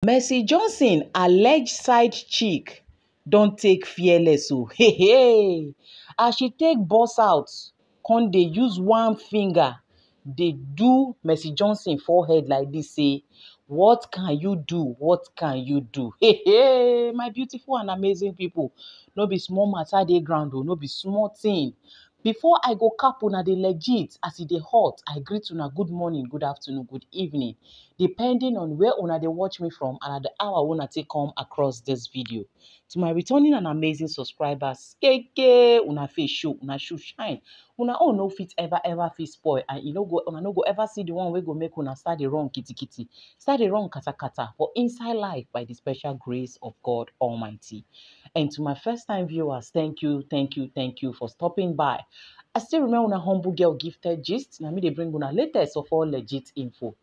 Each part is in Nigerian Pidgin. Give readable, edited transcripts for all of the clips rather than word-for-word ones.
Mercy Johnson alleged side chick don take fearless o. Hey, as she take burst out, come dey use one finger dey do Mercy Johnson forehead like this say, what can you do? What can you do? Hey, my beautiful and amazing people, no be small matter dey ground o, no be small thing. Before I go cap una dey legit as e dey hot, I greet una good morning, good afternoon, good evening, depending on where una dey watch me from and at the hour una take come across this video. To my returning and amazing subscribers, keke, una face show, una shoe shine, una own no fit ever fit spoil, and una no go ever see the one wey go make una start dey run kitty, start dey run kata for inside life by the special grace of God Almighty. And to my first time viewers, thank you for stopping by. I still remember una humble girl Gifted Gist. Na me dey bring una latest of all legit info.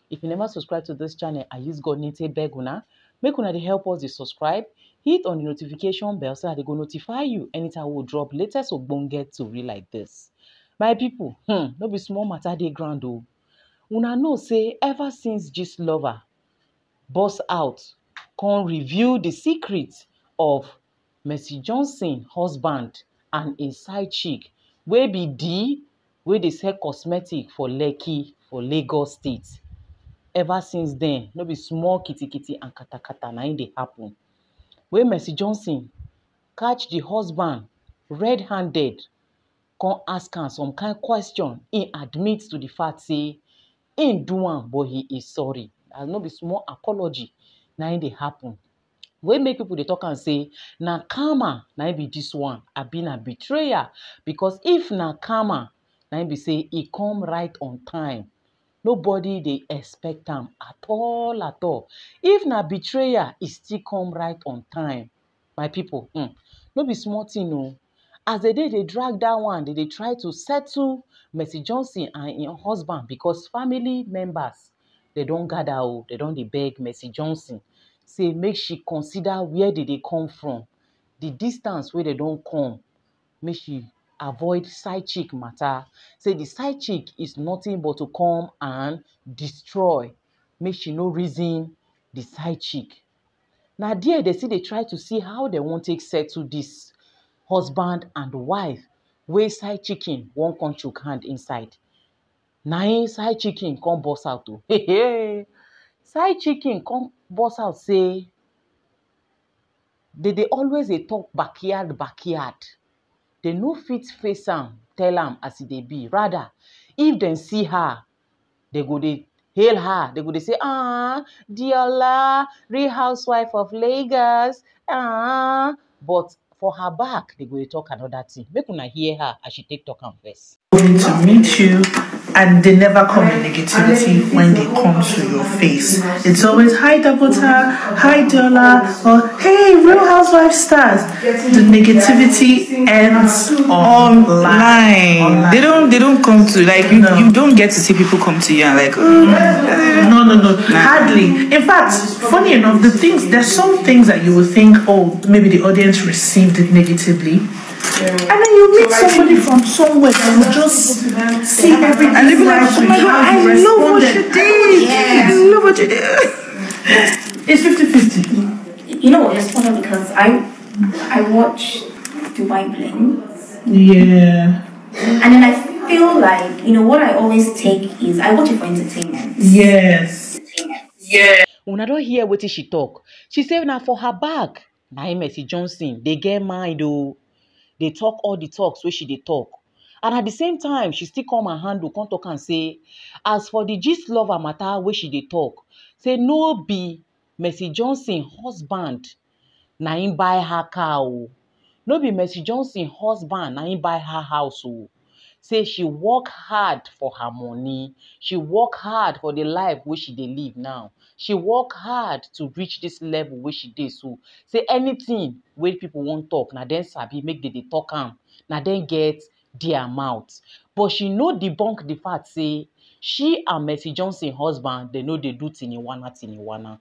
If you never subscribe to this channel, I use God name take beg una, make una dey help us dey subscribe, hit on the notification bell so that they go notify you anytime we drop latest ogbonge tori like this. My people, no be small matter dey ground o. Una know say ever since Gist Lover burst out, come reveal the secret of Mercy Johnson husband and a side chick wey be D, wey dey sell cosmetic for Lekki for Lagos State. Ever since then, no be small kitty and kata na im dey happen. Wey Mercy Johnson catch the husband red-handed, come ask am some kind question. He admit to the fact say im do am, but he is sorry. And no be small apology na im dey happen. Wey make people dey talk am say na karma na im be this one, abi na betrayal. Because if na karma, na im be say e come right on time. Nobody dey expect am at all. If na betrayal, e still come right on time. My people, no be small thing o. As they dey drag that one, they dey try to settle Mercy Johnson and im husband because family members, they don gather o. They don dey beg Mercy Johnson say make she consider where they dey come from, the distance wey they don come, make she avoid side chick matter. Say the side chick is nothing but to come and destroy. Make she no reason the side chick. Na there they still dey try to see how they wan take settle this husband and wife wey side chicken wan come chook hand inside. Na im side chicken come burst out o. Side chicken come burst out say they dey always dey talk backyard. They no fit face am, tell am as e dey be. Rather, if dem see her, they go dey hail her. They go dey say, Diola, Real Housewife of Lagos. But for her back, they go dey talk another thing. Make una hear her as she take talk am first. To meet you, and they never come in negativity when they come to your face. It's always hi Dabota, hi Diola, or hey Real Housewife stars. The negativity ends online. They don't come to like you. No. You don't get to see people come to you and like no, hardly. In fact, funny enough, there's some things that you would think, oh, maybe the audience received it negatively. And then you meet somebody from somewhere that will just see everything. And they be like, oh my God, I love what you did. I love what you did. It's 50-50. You know, it's funny because I watch Dubai Bling. Yeah. And then I feel like, what I always take is, I watch it for entertainment. Yes. Yeah. Una don hear wetin she talk. She say na for her back. Na Mercy Johnson, they get mind o. They talk all the talks where she dey talk. And at the same time, she still come and handle, come talk and say, as for the Gist Lover matter where she dey talk, say no be Mercy Johnson husband na im buy her car o. No be Mercy Johnson husband na im buy her house o. Say she work hard for her money. She work hard for the life where she dey live now. She work hard to reach this level where she dey so. Say anything where people won't talk, na dem sabi make they talk am. Na dem get their mouth. But she no debunk the fact say she and Mercy Johnson husband, they know they do tiniwana.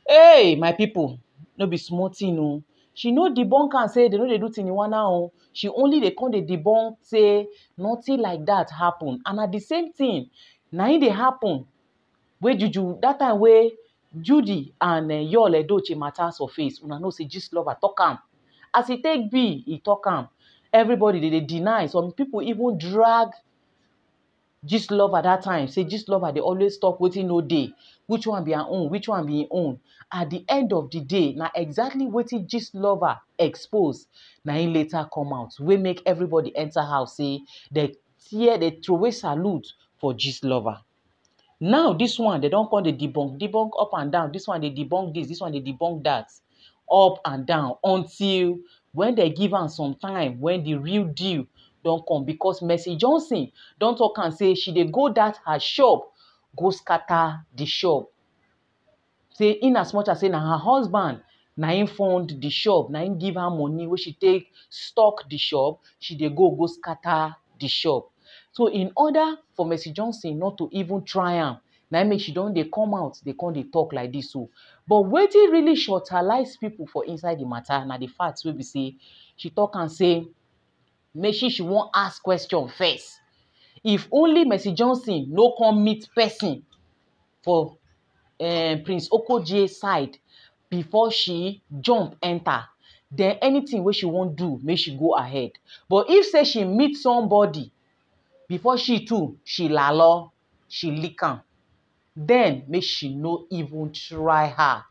Hey, my people, no be small thing o. She no debunk and say they know they do tiniwana o. She only they come they debunk say nothing like that happen. And at the same thing, na it dey happen. Where juju that time where Judy and Yul Edochie matter surface, una know say Gistlover talk am. As e take be, e talk am. Everybody dey deny. Some people even drag Gistlover that time. Say Gistlover dey always talk wetin no dey. Which one be her own? Which one be im own? At the end of the day, na exactly wetin Gistlover expose na im later come out. Wey make everybody enter house say dey throw away salute for Gistlover. Now this one they don come dey debunk up and down. This one dey debunk this one dey debunk that, up and down, until when they give am some time, when the real deal don come. Because Mercy Johnson don talk am say she dey go that her shop go scatter the shop. Say in as much as say na her husband na im fund the shop, na im give her money wey she take stock the shop, she dey go scatter the shop. So in order for Mercy Johnson not to even try am, na make she don dey come out, dey come dey talk like this. So, but wetin really shortalize people for inside the matter na the fact wey be say she talk am say make she wan ask question first. If only Mercy Johnson no come meet person for Prince Okogie side before she jump enter, then anything wey she wan do make she go ahead. But if say she meet somebody before she too, she lalo, she lick am, then make she no even try her.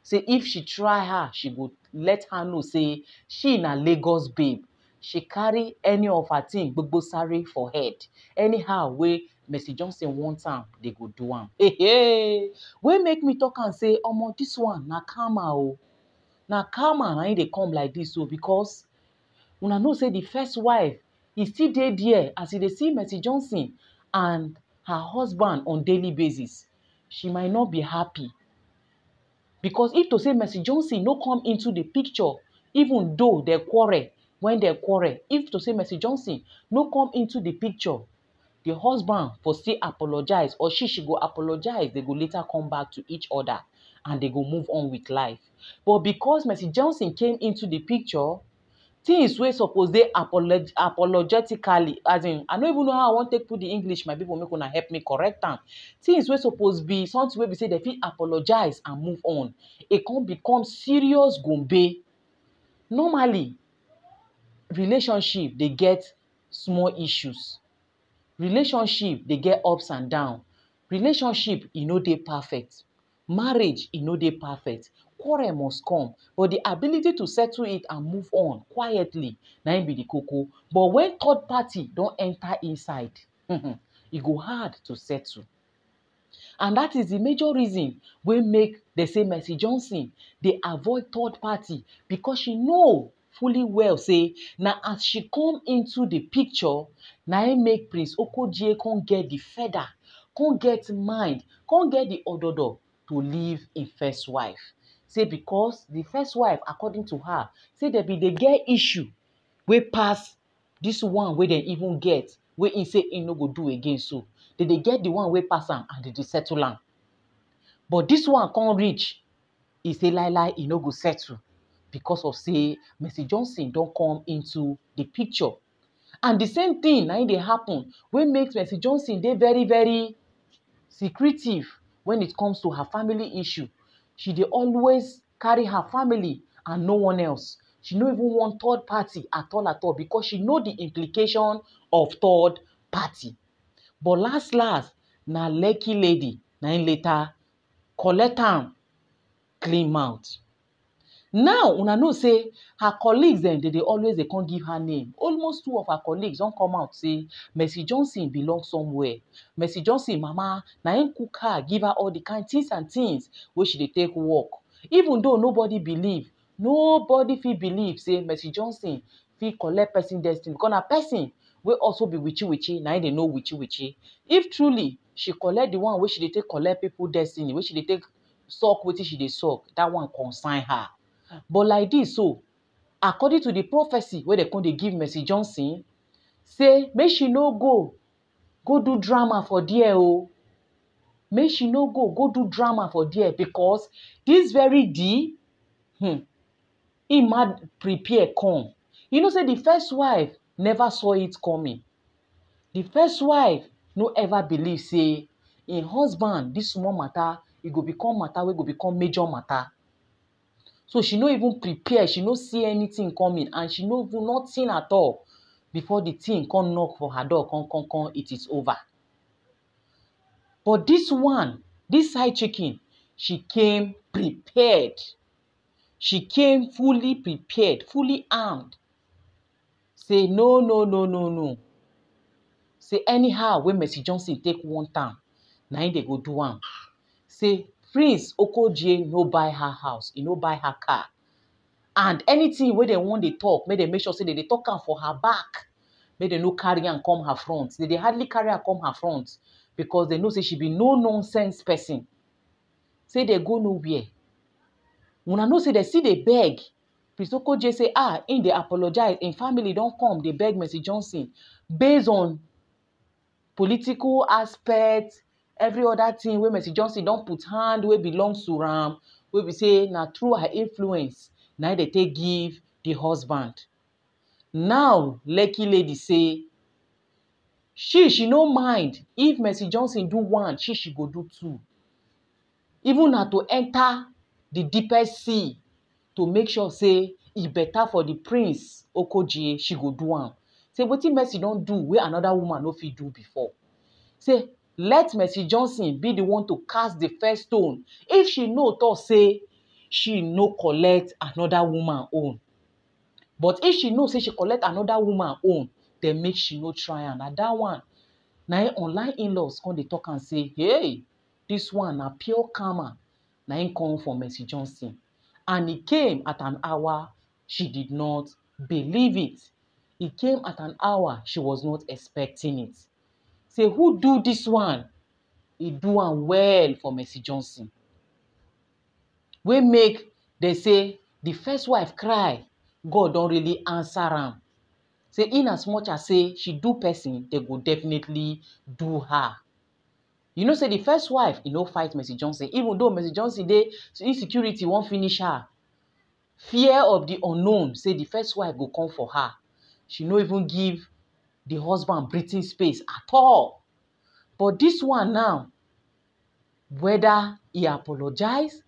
Say if she try her, she go let her know say she na Lagos babe. She carry any of her thing gbogbo sare for head. Anyhow wey Mercy Johnson want am, they go do am. Hey. Wey make me talk and say, omo, this one na karma o. Na karma na im dey come like this o, because una know say the first wife e still dey there as e dey see Mercy Johnson and her husband on daily basis. She might not be happy. Because if to say Mercy Johnson no come into the picture, even though they quarrel, when they quarrel, if to say Mercy Johnson no come into the picture, the husband for still apologize, or she go apologize, they go later come back to each other and they go move on with life. But because Mercy Johnson came into the picture, things wey suppose dey apologetically, as in, I no even know how I wan take put the English, my people make una help me correct am. Things wey suppose be something wey be say they fit apologize and move on, e come become serious gombe. Normally, relationship dey get small issues. Relationship dey get ups and downs. Relationship e no dey perfect. Marriage e no dey perfect. Quarrel must come, but the ability to settle it and move on quietly na im be the koko. But when third party don enter inside, e go hard to settle. And that is the major reason wey make they say Mercy Johnson dey avoid third party, because she know fully well say na as she come into the picture na im make Prince Okogie come get the feather, come get mind, come get the ododo to leave im first wife. Say because the first wife, according to her, say they be dey get issue wey pass this one wey dem even get, wey im say im no go do again. So they dey get the one wey pass am and they dey settle am. But this one come reach, e say lie e no go settle, because of say Mercy Johnson don come into the picture. And the same thing na im dey happen wey makes Mercy Johnson dey very, very secretive when it comes to her family issue. She dey always carry her family and no one else. She no even want third party at all, because she know the implication of third party. But last, na Lekki lady na im later collect am clean mouth. Now, una know say her colleagues dem, they always dey come give her name. Almost 2 of her colleagues don come out say Mercy Johnson belong somewhere. Mercy Johnson mama na im cook her, give her all the kind things and things wey she dey take work. Even though nobody fit believe say Mercy Johnson fit collect person destiny, because na person wey also be witchy na im dey know witchy. If truly she collect the one wey she dey take collect people destiny, wey she dey take suck wetin she dey suck, that one concern her. But like this, so according to the prophecy wey they come dey give Mercy Johnson, say make she no go do drama for there o. Make she no go do drama for there, because this very day, im mad prepare come. You know say the first wife never saw it coming. The first wife no ever believe say im husband, this small matter, e go become matter wey go become major matter. So she no even prepare, she no see anything coming, and she no do nothing at all before the thing come knock for her door, come, it is over. But this one, this side chicken, she came prepared. She came fully prepared, fully armed. Say no. Say anyhow when Mercy Johnson take one time, na im dey go do am. Say Prince Okogie no buy her house, he no buy her car. And anything wey dem wan dey talk, make dem make sure say they dey talk am for her back. Make dem no carry am come her front. They dey hardly carry her come her front because they know say she be no nonsense person. Say they go nowhere. Una know say they still dey beg. Prince Okogie say, im dey apologize. Im family don come, dey beg Mercy Johnson based on political aspect, every other thing wey Mercy Johnson don put hand wey belongs to am, wey be say na through her influence na im dey take give the husband. Now Lekki lady say she no mind if Mercy Johnson do one, she go do two. Even na to enter the deepest sea to make sure say e better for the Prince Okogie, she go do am. Say wetin Mercy don do wey another woman no fit do before. Say let Mercy Johnson be the one to cast the first stone if she no talk say she no collect another woman own. But if she know say she collect another woman own, then make she no try am. Na that one, na im online in-laws come dey talk and say, hey, this one na pure karma. Na im come from Mercy Johnson. And it came at an hour she did not believe it. It came at an hour she was not expecting it. Say, who do this one? He do am well for Mercy Johnson. We make, they say, the first wife cry, God don't really answer am. Say, in as much as say she do person, they go definitely do her. You know, say the first wife, no fight Mercy Johnson. Even though Mercy Johnson, insecurity won't finish her. Fear of the unknown, say the first wife go come for her. She no even give the husband breathing space at all. But this one now, whether he apologize,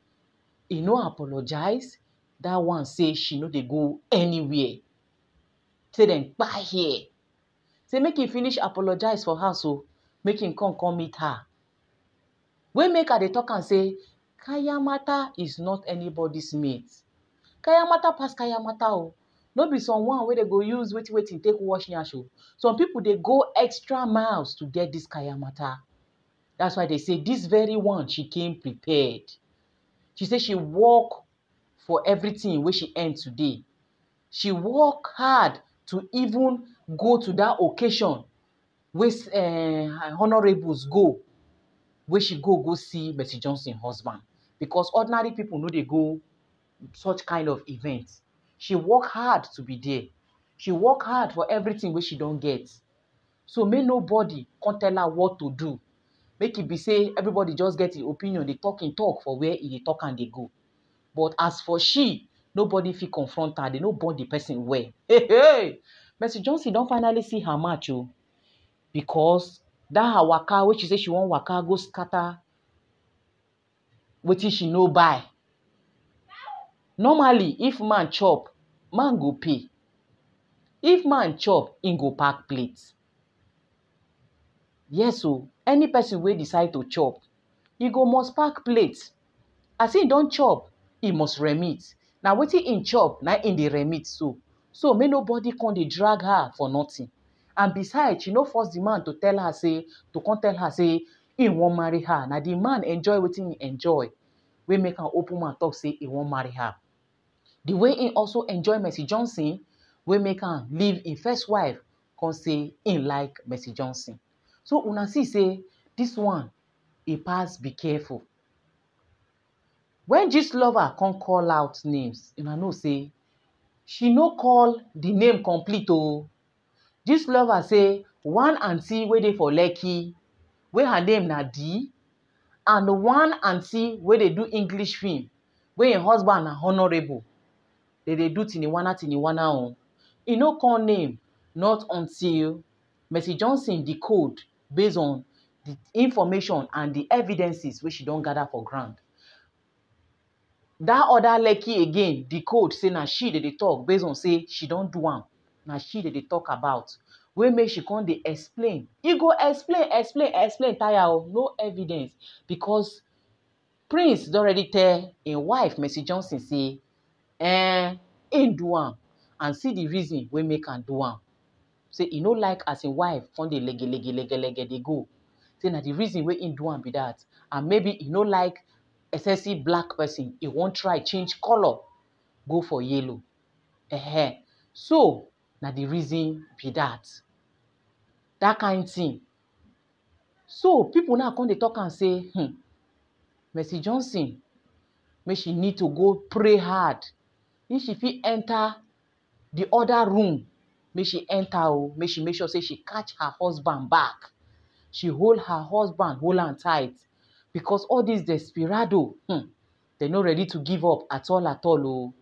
he no apologize, that one say she no dey go anywhere. Say them buy here. Say make him finish apologize for her, so make him come meet her. We make her dey talk and say, Kayamata is not anybody's mate. Kayamata pass Kayamata o. No be someone where they go use waiting take wash yasho. Some people they go extra miles to get this Kayamata. That's why they say this very one she came prepared. She said she work for everything where she earned today. She work hard to even go to that occasion where honorables go, where she go see Mercy Johnson husband. Because ordinary people know they go such kind of events. She work hard to be there. She work hard for everything where she don't get. So may nobody can't tell her what to do. Make it be say everybody just get the opinion, they talk for where they talk and they go. But as for she, nobody feel confront her. They no born the person well. Hey! Mercy Johnson don't finally see her match, oh. Because that her waka, which she say she want waka, go scatter wetin she no buy. Normally, if man chop, man go pay. If man chop, he go pack plate. Yes, so any person wey decide to chop, he go must pack plate. As he don't chop, he must remit. Now wetin in chop, na in the remit so. So may nobody come dey drag her for nothing. And besides, she no force the man to tell her say, he won't marry her. Now the man enjoy wetin he enjoy. We make an open man talk say he won't marry her. The way he also enjoy Mercy Johnson, we make am leave in first wife, come say he like Mercy Johnson. So una see say this one, he pass be careful. When this lover come call out names, una know say she no call the name complete oh. This lover say one auntie wey dey for Lekki, where her name na D, and one auntie where they do English film, where her husband na honorable. They do tiniwana on. He no call name, not until Mercy Johnson decode based on the information and the evidences wey she don gather for ground. Dat other Lekki again, the code say na she dey talk based on say she don do am. Na she dey talk about. Wey make she come dey explain. E go explain tire o, no evidence. Because Prince don already tell im wife, Mercy Johnson, say im do am and see the reason wey make am do am. Say e no like as im wife come dey lege dey go. Say na the reason wey im do am be that. And maybe e no like excessive black person. E wan try change color, go for yellow. So na the reason be that. That kind thing. So people now come dey talk am say, Mercy Johnson, make she need to go pray hard. If she fit enter the other room, make she enter o. Make she make sure say she catch her husband back. She hold her husband, hold am tight. Because all this desperado, they no ready to give up at all o.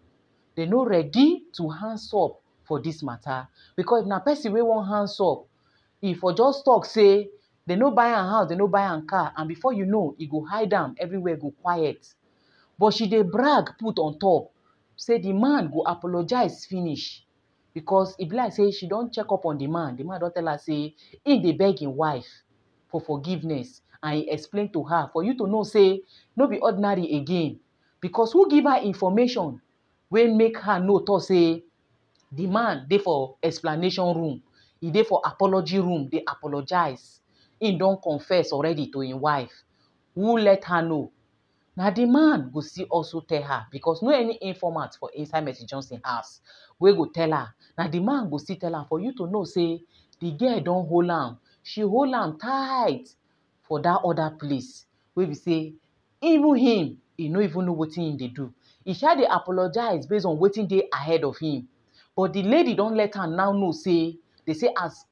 They no ready to hands up for this matter. Because if na person wey wan hands up, if for just talk say they no buy am house, they no buy am car, and before you know, e go hide am, everywhere go quiet. But she dey brag put on top, say the man go apologize finish. Because e be like say she don check up on the man. The man don tell her say he dey beg him wife for forgiveness, and he explain to her for you to know say no be ordinary again. Because who give her information wey make her know talk say the man dey for explanation room, he dey for apology room, dey apologize. He don confess already to him wife. Who let her know? Na the man go still also tell her, because no any informant for inside Mercy Johnson house wey go tell her. Na the man go still tell her for you to know say the girl don hold am. She hold am tight for that other place wey be say even him, he no even know wetin him dey do. He sha dey apologize based on wetin dey ahead of him. But the lady don let her now know say, they say as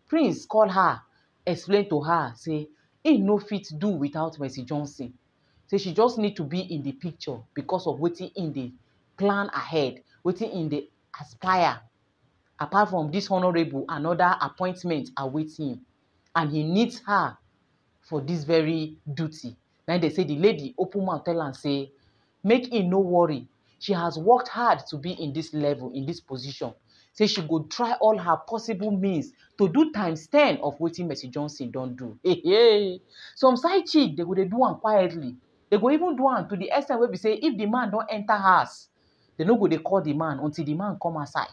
Prince call her, explain to her say he no fit do without Mercy Johnson. Say she just need to be in the picture because of wetin in the plan ahead, wetin in the aspire. Apart from this honorable, another appointment await him, and he needs her for this very duty. Then they say the lady open mouth tell am say, make him no worry. She has worked hard to be in this level, in this position. Say she go try all her possible means to do times 10 of wetin Mercy Johnson don do. Some side chick, they go dey do am quietly. They go even do am to the extent where we say if the man don't enter house, they no go dey call the man until the man come outside.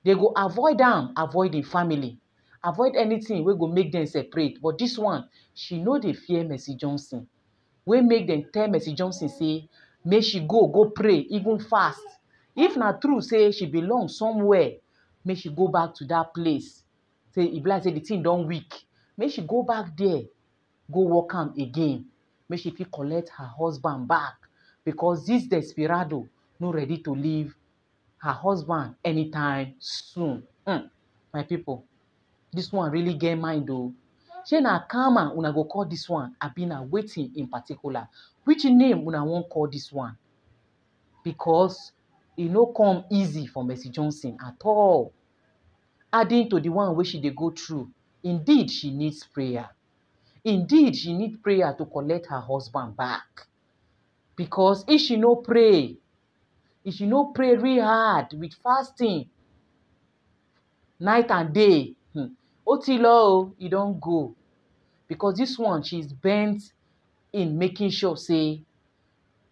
They go avoid am, avoid the family, avoid anything wey go make them separate. But this one, she no dey fear Mercy Johnson. Wey make them tell Mercy Johnson say, make she go pray, even fast. If na true say she belong somewhere, make she go back to that place. Say e be like say the thing don weak, make she go back there, go work am again. Make she fit collect her husband back. Because this desperado no ready to leave her husband anytime soon. My people, this one really get mind though. Shey na karma una go call this one, abi na wetin in particular? Which name una wan call this one? Because e no come easy for Mercy Johnson at all. Adding to the one wey she dey go through, indeed she needs prayer. Indeed, she needs prayer to collect her husband back. Because if she no pray real hard with fasting, night and day, Otilo, e don go. Because this one, she's bent in making sure say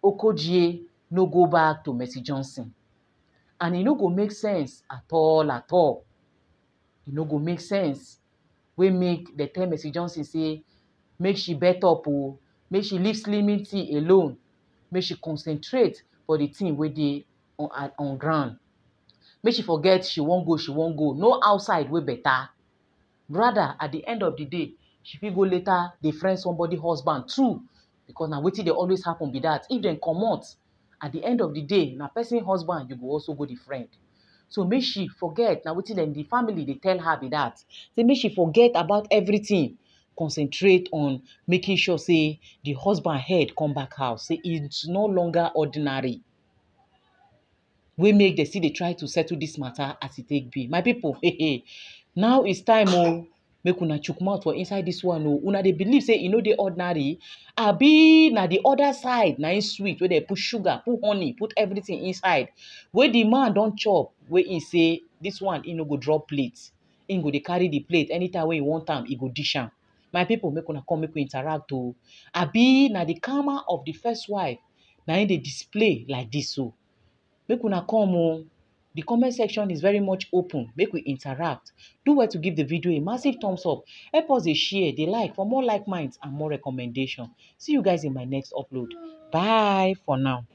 Okojie no go back to Mercy Johnson. And e no go make sense at all. E no go make sense. We make the tell Mercy Johnson say, make she bet up, make she leave Slimming Tea alone, make she concentrate for the thing wey dey on ground. Make she forget she won't go. No outside wey better. Rather, at the end of the day, she fit go later dey friend somebody husband too. Because na wetin dey always happen be that. If dem comot, at the end of the day, na person husband you go also go the friend. So make she forget, na wetin dem the family dey tell her be that. Say make she forget about everything. Concentrate on making sure say the husband head come back house. Say it's no longer ordinary. We make the still dey try to settle this matter as it take be. My people, now it's time Make una chook mouth for inside this one o. Una dey believe say e no dey ordinary, abi na the other side na im sweet wey dey put sugar, put honey, put everything inside. Wey the man don chop, wey e say this one e no go drop plate. Im go dey carry the plate anytime wey e want am, e go dish am. My people, make una come make we interact o. Abi na the karma of the first wife na im dey display like this o. Make una come o. The comment section is very much open. Make we interact. Do well to give the video a massive thumbs up. Help us dey share, dey like for more like minds and more recommendation. See you guys in my next upload. Bye for now.